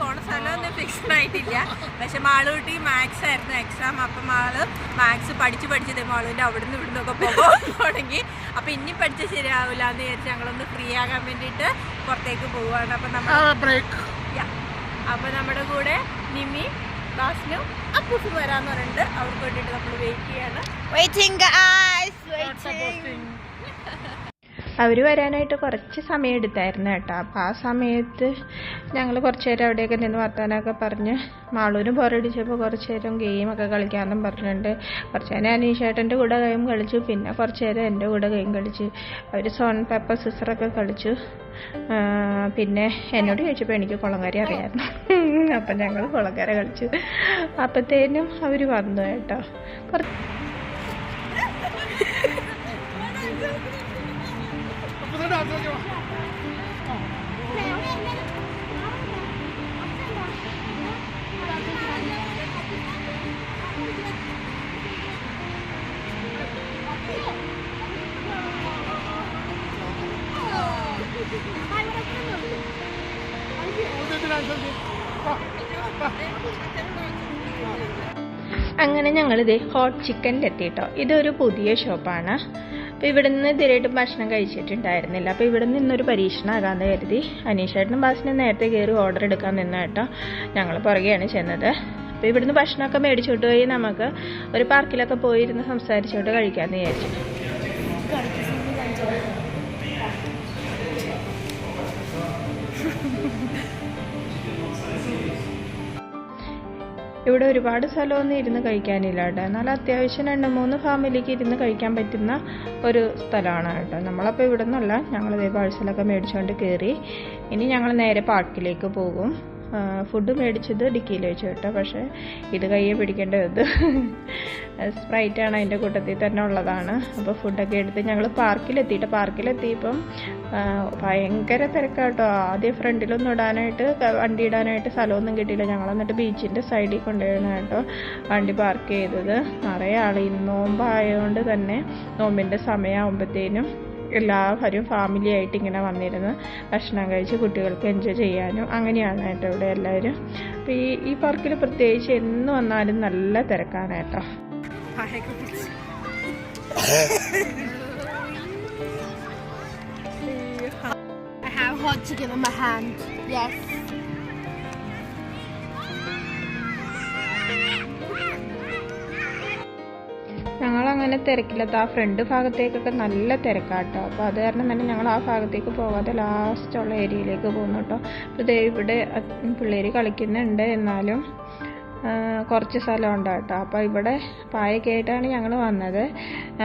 പോണ സ്ഥലമൊന്നും ഫിക്സ്ഡ് ആയിട്ടില്ല. പക്ഷെ മാളൂട്ടി മാത്സ് ആയിരുന്നു എക്സാം. അപ്പം മാള് മാത്സ് പഠിച്ചത് മാളൂൻ്റെ അവിടുന്ന് ഇവിടുന്നൊക്കെ പോകാൻ തുടങ്ങി. അപ്പം ഇനി പഠിച്ചാൽ ശരിയാവില്ല എന്ന് വിചാരിച്ച് ഞങ്ങളൊന്ന് ഫ്രീ ആകാൻ വേണ്ടിയിട്ട് പുറത്തേക്ക് പോവുകയാണ്. അപ്പം നമ്മുടെ കൂടെ നിമി, ബാസ്നു, അപ്പൂസും വരാന്ന് പറഞ്ഞിട്ട് അവർക്ക് വേണ്ടിയിട്ട് നമ്മൾ വെയിറ്റ് ചെയ്യാണ്. അവർ വരാനായിട്ട് കുറച്ച് സമയം എടുത്തായിരുന്നു കേട്ടോ. അപ്പോൾ ആ സമയത്ത് ഞങ്ങൾ കുറച്ച് നേരം അവിടെയൊക്കെ നിന്ന് വർത്താനമൊക്കെ പറഞ്ഞ് മാളൂരും ബോറടിച്ചപ്പോൾ കുറച്ച് നേരം ഗെയിമൊക്കെ കളിക്കാമെന്നും പറഞ്ഞിട്ടുണ്ട്. കുറച്ച് നേരം അനീഷേട്ടൻ്റെ കൂടെ ഗെയിം കളിച്ചു, പിന്നെ കുറച്ച് നേരം എൻ്റെ കൂടെ ഗെയിം കളിച്ചു. അവർ സോൺ പേപ്പർ സിസറൊക്കെ കളിച്ചു. പിന്നെ എന്നോട് ചോദിച്ചപ്പോൾ എനിക്ക് കുളങ്കര അറിയാമായിരുന്നു. അപ്പം ഞങ്ങൾ കുളങ്കര കളിച്ചു. അപ്പോഴത്തേനും അവർ വന്നു കേട്ടോ. അങ്ങനെ ഞങ്ങളിത് ഹോട്ട് ചിക്കനിലെത്തിട്ടോ. ഇതൊരു പുതിയ ഷോപ്പാണ്. അപ്പോൾ ഇവിടെ നിന്ന് ഇതുവരെയായിട്ടും ഭക്ഷണം കഴിച്ചിട്ടുണ്ടായിരുന്നില്ല. അപ്പോൾ ഇവിടെ നിന്നൊരു പരീക്ഷണമാകാമെന്ന് കരുതി അനീഷേട്ടനും ബാസിനും നേരത്തെ കയറി ഓർഡർ എടുക്കാൻ നിന്ന കേട്ടോ. ഞങ്ങൾ പുറകെയാണ് ചെന്നത്. അപ്പോൾ ഇവിടുന്ന് ഭക്ഷണമൊക്കെ മേടിച്ചോട്ട് പോയി നമുക്ക് ഒരു പാർക്കിലൊക്കെ പോയിരുന്ന് സംസാരിച്ചോട്ട് കഴിക്കാമെന്ന് വിചാരിച്ചു. ഇവിടെ ഒരുപാട് സ്ഥലമൊന്നും ഇരുന്ന് കഴിക്കാനില്ല കേട്ടോ. എന്നാൽ അത്യാവശ്യം 2-3 ഫാമിലിക്ക് ഇരുന്ന് കഴിക്കാൻ പറ്റുന്ന ഒരു സ്ഥലമാണ് കേട്ടോ. നമ്മളപ്പോൾ ഇവിടെ നിന്നല്ല, ഞങ്ങളിതേ പാഴ്സലൊക്കെ മേടിച്ചുകൊണ്ട് കയറി. ഇനി ഞങ്ങൾ നേരെ പാർക്കിലേക്ക് പോകും. ഫുഡ് മേടിച്ചത് ഡിക്കിയിൽ വെച്ചു കേട്ടോ. പക്ഷേ ഇത് കയ്യെ പിടിക്കേണ്ട ഇത് സ്പ്രൈറ്റാണ് അതിൻ്റെ കൂട്ടത്തിൽ തന്നെ ഉള്ളതാണ്. അപ്പോൾ ഫുഡൊക്കെ എടുത്ത് ഞങ്ങൾ പാർക്കിലെത്തിയപ്പം ഭയങ്കര തിരക്കാട്ടോ. ആദ്യം ഫ്രണ്ടിലൊന്നും വണ്ടി ഇടാനായിട്ട് സ്ഥലമൊന്നും കിട്ടിയില്ല. ഞങ്ങൾ എന്നിട്ട് ബീച്ചിൻ്റെ സൈഡിൽ കൊണ്ടുപോയിരുന്നു കേട്ടോ വണ്ടി പാർക്ക് ചെയ്തത്. നിറയെ ആൾ നോമ്പായതുകൊണ്ട് തന്നെ നോമ്പിൻ്റെ സമയമാകുമ്പോഴത്തേനും എല്ലാവരും ഫാമിലി ആയിട്ട് ഇങ്ങനെ വന്നിരുന്ന് ഭക്ഷണം കഴിച്ച് കുട്ടികൾക്ക് എൻജോയ് ചെയ്യാനും അങ്ങനെയാണ് കേട്ടോ ഇവിടെ എല്ലാവരും. അപ്പോൾ ഈ പാർക്കിൽ പ്രത്യേകിച്ച് എന്ന് വന്നാലും നല്ല തിരക്കാണ് കേട്ടോ. I have hot chicken in my hand. Yes. ഞങ്ങളങ്ങനെ തിരക്കില്ലാത്ത ആ ഫ്രണ്ട് ഭാഗത്തേക്കൊക്കെ നല്ല തിരക്കാട്ടോ. അപ്പോൾ അത് കാരണം തന്നെ ഞങ്ങൾ ആ ഭാഗത്തേക്ക് പോകാതെ ലാസ്റ്റുള്ള ഏരിയയിലേക്ക് പോകുന്നു കേട്ടോ. അപ്പോൾ ഇവിടെ പിള്ളേർ കളിക്കുന്നുണ്ട്, എന്നാലും കുറച്ച് സ്ഥലമുണ്ട് കേട്ടോ. അപ്പോൾ ഇവിടെ പായൊക്കെ ആയിട്ടാണ് ഞങ്ങൾ വന്നത്.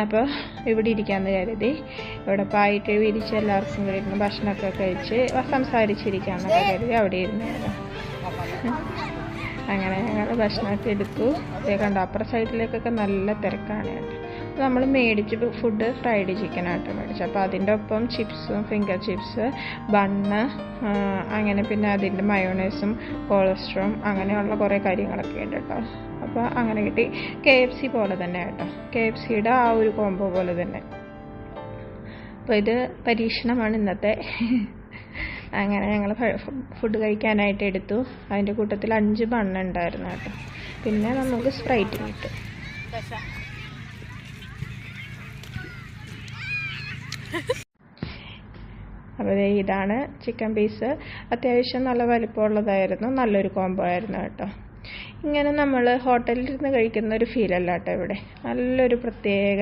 അപ്പോൾ ഇവിടെ ഇരിക്കാമെന്ന് കരുതി ഇവിടെ പായിട്ട് വിരിച്ച് എല്ലാവർക്കും കൂടി ഇരുന്ന് ഭക്ഷണമൊക്കെ കഴിച്ച് സംസാരിച്ചിരിക്കാമെന്നൊക്കെ കരുതി അവിടെ ഇരുന്നു. അങ്ങനെ ഞങ്ങൾ ഭക്ഷണമൊക്കെ എടുത്തു. കണ്ടോ അപ്പുറ സൈഡിലേക്കൊക്കെ നല്ല തിരക്കാണ് കേട്ടോ. നമ്മൾ മേടിച്ച് ഫുഡ് ഫ്രൈഡ് ചിക്കനായിട്ട് മേടിച്ചു. അപ്പോൾ അതിൻ്റെ ഒപ്പം ചിപ്സും, ഫിംഗർ ചിപ്സ്, ബണ്ണ്, അങ്ങനെ പിന്നെ അതിൻ്റെ മയോണൈസും കോളസ്ട്രോളും അങ്ങനെയുള്ള കുറേ കാര്യങ്ങളൊക്കെ ഉണ്ട് കേട്ടോ. അപ്പോൾ അങ്ങനെ കിട്ടി. KFC പോലെ തന്നെ കേട്ടോ, KFCയുടെ ആ ഒരു കോംബോ പോലെ തന്നെ. അപ്പോൾ ഇത് പരീക്ഷണമാണ് ഇന്നത്തെ. അങ്ങനെ ഞങ്ങൾ ഫുഡ് കഴിക്കാനായിട്ട് എടുത്തു. അതിൻ്റെ കൂട്ടത്തിൽ 5 ബണ്ണുണ്ടായിരുന്നു കേട്ടോ. പിന്നെ നമുക്ക് സ്പ്രൈറ്റും കിട്ടും. അപ്പോൾ ഇതാണ് ചിക്കൻ പീസ്. അത്യാവശ്യം നല്ല വലിപ്പമുള്ളതായിരുന്നു, നല്ലൊരു കോംബോ ആയിരുന്നു കേട്ടോ. ഇങ്ങനെ നമ്മൾ ഹോട്ടലിലിരുന്ന് കഴിക്കുന്ന ഒരു ഫീലല്ല കേട്ടോ ഇവിടെ. നല്ലൊരു പ്രത്യേക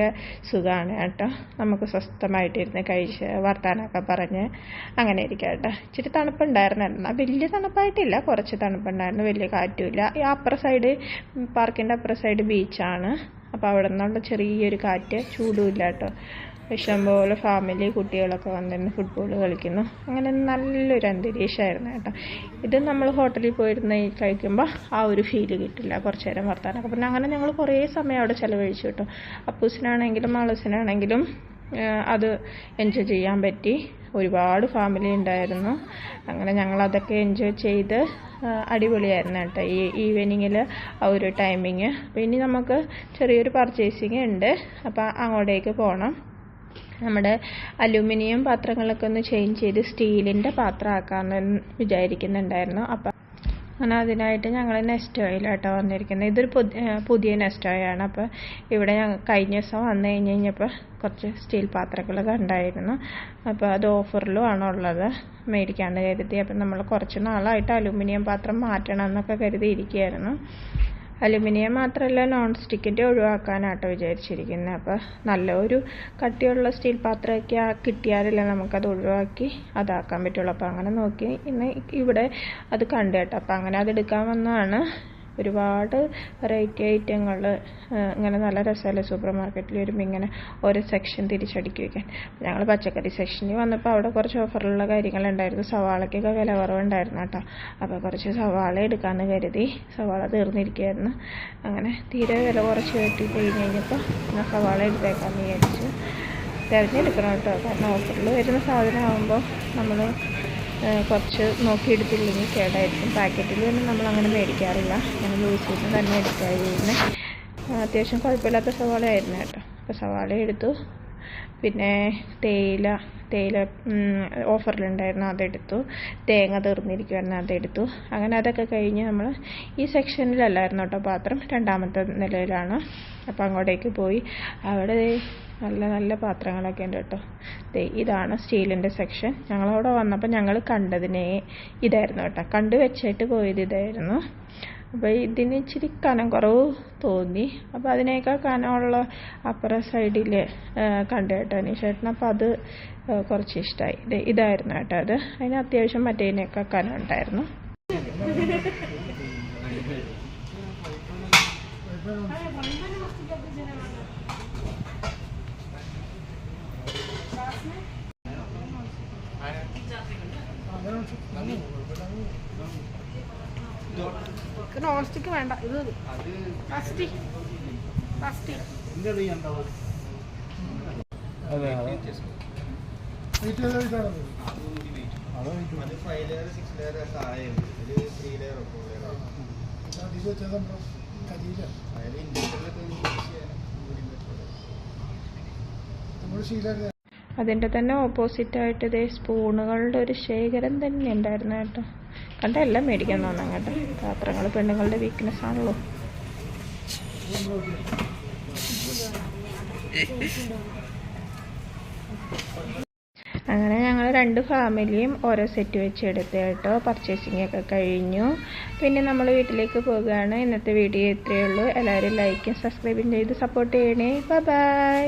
സുഖമാണ് കേട്ടോ. നമുക്ക് സ്വസ്ഥമായിട്ടിരുന്ന് കഴിച്ച് വർത്താനമൊക്കെ പറഞ്ഞ് അങ്ങനെ ഇരിക്കാം കേട്ടോ. ഇച്ചിരി തണുപ്പുണ്ടായിരുന്നു, എന്നാൽ വലിയ തണുപ്പായിട്ടില്ല, കുറച്ച് തണുപ്പുണ്ടായിരുന്നു, വലിയ കാറ്റുമില്ല. ഈ അപ്പുറ സൈഡ് പാർക്കിൻ്റെ അപ്പുറ സൈഡ് ബീച്ചാണ്. അപ്പോൾ അവിടെ നിന്നുള്ള ചെറിയൊരു കാറ്റ്, ചൂടുമില്ല കേട്ടോ. ഇഷ്ടംപോലെ ഫാമിലി കുട്ടികളൊക്കെ വന്നിരുന്ന് ഫുട്ബോൾ കളിക്കുന്നു. അങ്ങനെ നല്ലൊരു അന്തരീക്ഷമായിരുന്നു കേട്ടോ. ഇത് നമ്മൾ ഹോട്ടലിൽ പോയിരുന്ന് കഴിക്കുമ്പോൾ ആ ഒരു ഫീല് കിട്ടില്ല. കുറച്ച് നേരം വർത്താനൊക്കെ പിന്നെ അങ്ങനെ ഞങ്ങൾ കുറേ സമയം അവിടെ ചിലവഴിച്ചു കേട്ടോ. അപ്പൂസിനാണെങ്കിലും മാളൂസിനാണെങ്കിലും അത് എൻജോയ് ചെയ്യാൻ പറ്റി. ഒരുപാട് ഫാമിലി ഉണ്ടായിരുന്നു. അങ്ങനെ ഞങ്ങളതൊക്കെ എൻജോയ് ചെയ്ത് അടിപൊളിയായിരുന്നു കേട്ടോ ഈ ഈവനിങ്ങിൽ ആ ഒരു ടൈമിങ്. അപ്പോൾ ഇനി നമുക്ക് ചെറിയൊരു പർച്ചേസിങ് ഉണ്ട്, അപ്പോൾ അങ്ങോട്ടേക്ക് പോകണം. നമ്മുടെ അലൂമിനിയം പാത്രങ്ങളൊക്കെ ഒന്ന് ചേഞ്ച് ചെയ്ത് സ്റ്റീലിൻ്റെ പാത്രമാക്കാമെന്ന് വിചാരിക്കുന്നുണ്ടായിരുന്നു. അപ്പം അങ്ങനെ അതിനായിട്ട് ഞങ്ങൾ നെസ്റ്റോയിലാട്ടോ വന്നിരിക്കുന്നത്. ഇതൊരു പുതിയ നെസ്റ്റോയാണ്. അപ്പോൾ ഇവിടെ ഞങ്ങൾ കഴിഞ്ഞ ദിവസം വന്നു കഴിഞ്ഞപ്പോൾ കുറച്ച് സ്റ്റീൽ പാത്രങ്ങൾ കണ്ടായിരുന്നു. അപ്പോൾ അത് ഓഫറിലും ആണുള്ളത്, മേടിക്കാണ്ട് കരുതി. അപ്പം നമ്മൾ കുറച്ച് നാളായിട്ട് അലൂമിനിയം പാത്രം മാറ്റണം എന്നൊക്കെ കരുതിയിരിക്കുകയായിരുന്നു. അലുമിനിയം മാത്രമല്ല, നോൺ സ്റ്റിക്കിൻ്റെ ഒഴിവാക്കാനാട്ടോ വിചാരിച്ചിരിക്കുന്നത്. അപ്പോൾ നല്ലൊരു കട്ടിയുള്ള സ്റ്റീൽ പാത്രമൊക്കെ കിട്ടിയാലല്ലേ നമുക്കത് ഒഴിവാക്കി അതാക്കാൻ പറ്റുള്ളൂ. അപ്പോൾ അങ്ങനെ നോക്കി ഇന്ന് ഇവിടെ അത് കണ്ടു കേട്ടോ. അപ്പോൾ അങ്ങനെ അതെടുക്കാൻ വന്നതാണ്. ഒരുപാട് വെറൈറ്റി ഐറ്റങ്ങൾ ഇങ്ങനെ നല്ല രസമല്ലേ സൂപ്പർ മാർക്കറ്റിൽ വരുമ്പോൾ ഇങ്ങനെ ഓരോ സെക്ഷൻ തിരിച്ചടുക്കി വയ്ക്കാൻ. ഞങ്ങൾ പച്ചക്കറി സെക്ഷനിൽ വന്നപ്പോൾ അവിടെ കുറച്ച് ഓഫറുള്ള കാര്യങ്ങളുണ്ടായിരുന്നു. സവാളയ്ക്കൊക്കെ വില കുറവുണ്ടായിരുന്നു കേട്ടോ. അപ്പോൾ കുറച്ച് സവാള എടുക്കാമെന്ന് കരുതി. സവാള തീർന്നിരിക്കുകയായിരുന്നു. അങ്ങനെ തീരെ വില കുറച്ച് കിട്ടി കഴിഞ്ഞപ്പോൾ ഞാൻ സവാള എടുത്തേക്കാമെന്ന് വിചാരിച്ചു. തിരഞ്ഞെടുക്കണം കേട്ടോ, കാരണം ഓഫറിൽ വരുന്ന സാധനമാകുമ്പോൾ നമ്മൾ കുറച്ച് നോക്കിയെടുത്തില്ലെങ്കിൽ കേടായിരിക്കും. പാക്കറ്റിൽ തന്നെ നമ്മളങ്ങനെ മേടിക്കാറില്ല, അങ്ങനെ ലൂസ് ചെയ്ത് തന്നെ എടുക്കാതിരുന്നു. അത്യാവശ്യം കുഴപ്പമില്ലാത്ത സവാളയായിരുന്നു കേട്ടോ. അപ്പോൾ സവാള എടുത്തു. പിന്നെ തേയില ഓഫറിലുണ്ടായിരുന്നു, അതെടുത്തു. തേങ്ങ തീർന്നിരിക്കുമായിരുന്നു, അതെടുത്തു. അങ്ങനെ അതൊക്കെ കഴിഞ്ഞ് നമ്മൾ ഈ സെക്ഷനിലല്ലായിരുന്നു കേട്ടോ പാത്രം, രണ്ടാമത്തെ നിലയിലാണ്. അപ്പോൾ അങ്ങോട്ടേക്ക് പോയി. അവിടെ നല്ല നല്ല പാത്രങ്ങളൊക്കെ ഉണ്ട് കേട്ടോ. ഇതാണ് സ്റ്റീലിൻ്റെ സെക്ഷൻ. ഞങ്ങളവിടെ വന്നപ്പോൾ ഞങ്ങൾ കണ്ടതിനെ ഇതായിരുന്നു കേട്ടോ, കണ്ടു വെച്ചിട്ട് പോയത് ഇതായിരുന്നു. അപ്പോൾ ഇതിന് ഇച്ചിരി കനം കുറവ് തോന്നി. അപ്പോൾ അതിനേക്കാൾ കനമുള്ള അപ്പുറ സൈഡിൽ കണ്ടു കേട്ടോ അനീഷേട്ടൻ. അപ്പോൾ അത് കുറച്ച് ഇഷ്ടമായി. ഇതായിരുന്നു കേട്ടോ അത്. അതിന് അത്യാവശ്യം മറ്റേതിനേക്കാൾ കനം ഉണ്ടായിരുന്നു. നോൺ സ്റ്റിക്ക് വേണ്ട, ഇത് പ്ലാസ്റ്റിക്. അതിൻ്റെ തന്നെ ഓപ്പോസിറ്റായിട്ട് ഇതേ സ്പൂണുകളുടെ ഒരു ശേഖരം തന്നെ ഉണ്ടായിരുന്നു കേട്ടോ. കണ്ട എല്ലാം മേടിക്കാൻ തോന്നാം കേട്ടോ. പാത്രങ്ങൾ പെണ്ണുങ്ങളുടെ വീക്ക്നെസ് ആണല്ലോ. അങ്ങനെ ഞങ്ങൾ 2 ഫാമിലിയും ഓരോ സെറ്റ് വെച്ച് എടുത്ത് കേട്ടോ. പർച്ചേസിംഗ് ഒക്കെ കഴിഞ്ഞു. പിന്നെ നമ്മൾ വീട്ടിലേക്ക് പോകുകയാണ്. ഇന്നത്തെ വീഡിയോ ഇത്രയേ ഉള്ളൂ. എല്ലാവരും ലൈക്കും സബ്സ്ക്രൈബും ചെയ്ത് സപ്പോർട്ട് ചെയ്യണേ. ബൈ.